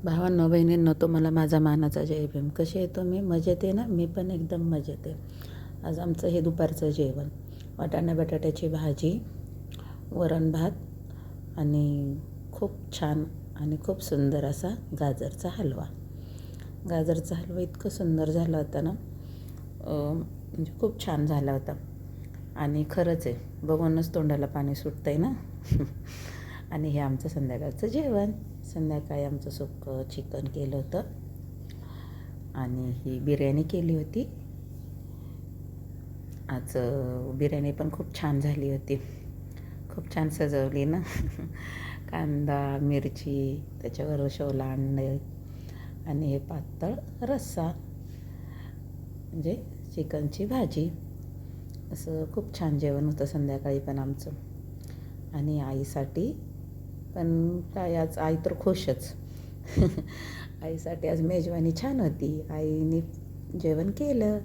भावांनो बहिणींनो, तुम्हाला माझा मानाचा जय भीम. कसे आहे तुम्ही? मजेत आहे ना? मी पण एकदम मजेत आहे. आज आमचं हे दुपारचं जेवण, वाटाणा बटाट्याची भाजी, वरण भात आणि खूप छान आणि खूप सुंदर असा गाजरचा हलवा. गाजरचा हलवा इतकं सुंदर झाला होता ना, म्हणजे खूप छान झाला होता. आणि खरंच आहे, बघूनच तोंडाला पाणी सुटतं आहे ना. आणि हे आमचं संध्याकाळचं जेवण. संध्याकाळी आमचं सुक्कं चिकन केलं होतं आणि ही बिर्याणी केली होती. आज बिर्याणी पण खूप छान झाली होती. खूप छान सजवली ना. कांदा मिरची, त्याच्यावर शेवला अंडे आणि हे पातळ रस्सा, म्हणजे चिकनची भाजी. असं खूप छान जेवण होतं संध्याकाळी पण आमचं. आणि आईसाठी पण काय, आज आई तर खुशच. आईसाठी आज मेजवानी छान होती. आईने जेवण केलं.